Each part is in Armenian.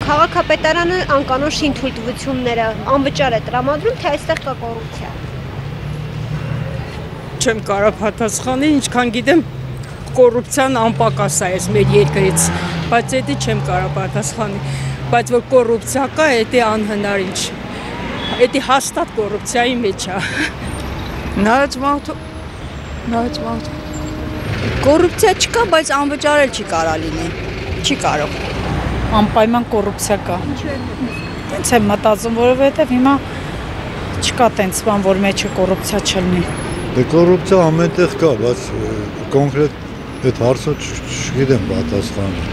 Քաղաքապետարանը անկանոն շինթույլտվությունները անվճար է տրամադրում, թե այստեղ կա կոռուպցիա։ Չեմ կարող պատասխանել, ինչքան գիտեմ, կոռուպցիան անպակաս է այս մեր երկրից, բայց դա չեմ կարող պատասխանել, բայց որ կոռուպցիա կա, դա անհնար ինչ, դա հաստատ կոռուպցիայի մեջ է։ Նայած մարդու, կոռուպցիա չկա, բայց անվճար էլ չի կարող լինել, չի կարող։ Անպայման կոռուպցիա կա։ Տենց եմ մտածում, որովհետև հիմա չկա տենց բան, որ մեջը կոռուպցիա չլինի։ Դե կոռուպցիա ամենտեղ կա, բայց կոնկրետ այդ հարցը չգիտեմ պատասխանը։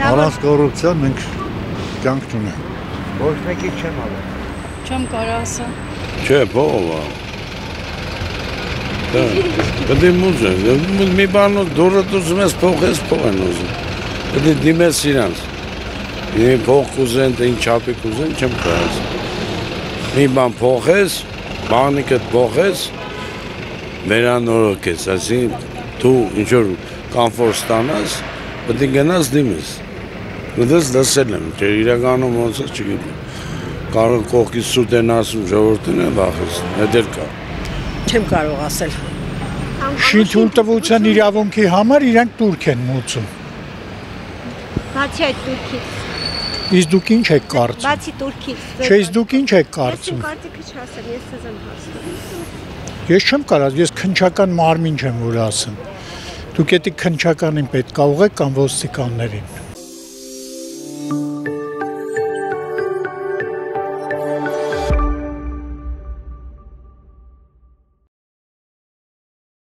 Առանց կոռուպցիա մենք կյանք չունենք։ Ոչ մեկի չեմ արել։ Չեմ կարող ասել։ Չէ, փողը։ Դա մուզը, մի բան դուրը դուրսում ես փողես փող են ուզում։ Դա դիմես իրանց։ Մի փող կուզեն, ինչ չափի կուզեն, չեմ կարող։ Մի բան փողես, բանիկդ փողես, վերանորոգես, այսինքն դու ինչ որ կոմֆորտ ստանաս, պետք է գնաս դիմես։ Դες լսել եմ, չէ, իրականում ոնց է չգիտեմ։ Կարող կողքից սուտ են ասում, ժողովրդին է վախեցնում, դա դեռ կա։ Չեմ կարող ասել։ Շինթույլտվության իրավունքի համար իրենք турք են մուծում։ Բացի այդ турքից։ Իսկ դուք ինչ եք կարծում։ Բացի турքից։ Չէ, իսկ դուք ինչ եք կարծում։ Ես կարծիքը չասեմ, ես ցեզ եմ հարցնում։ Ես չեմ կարող, ես քննչական մարմին չեմ որ ասեմ։ Դուք էդի քննչականին պետք է ուղեք կամ ոստիկաններին։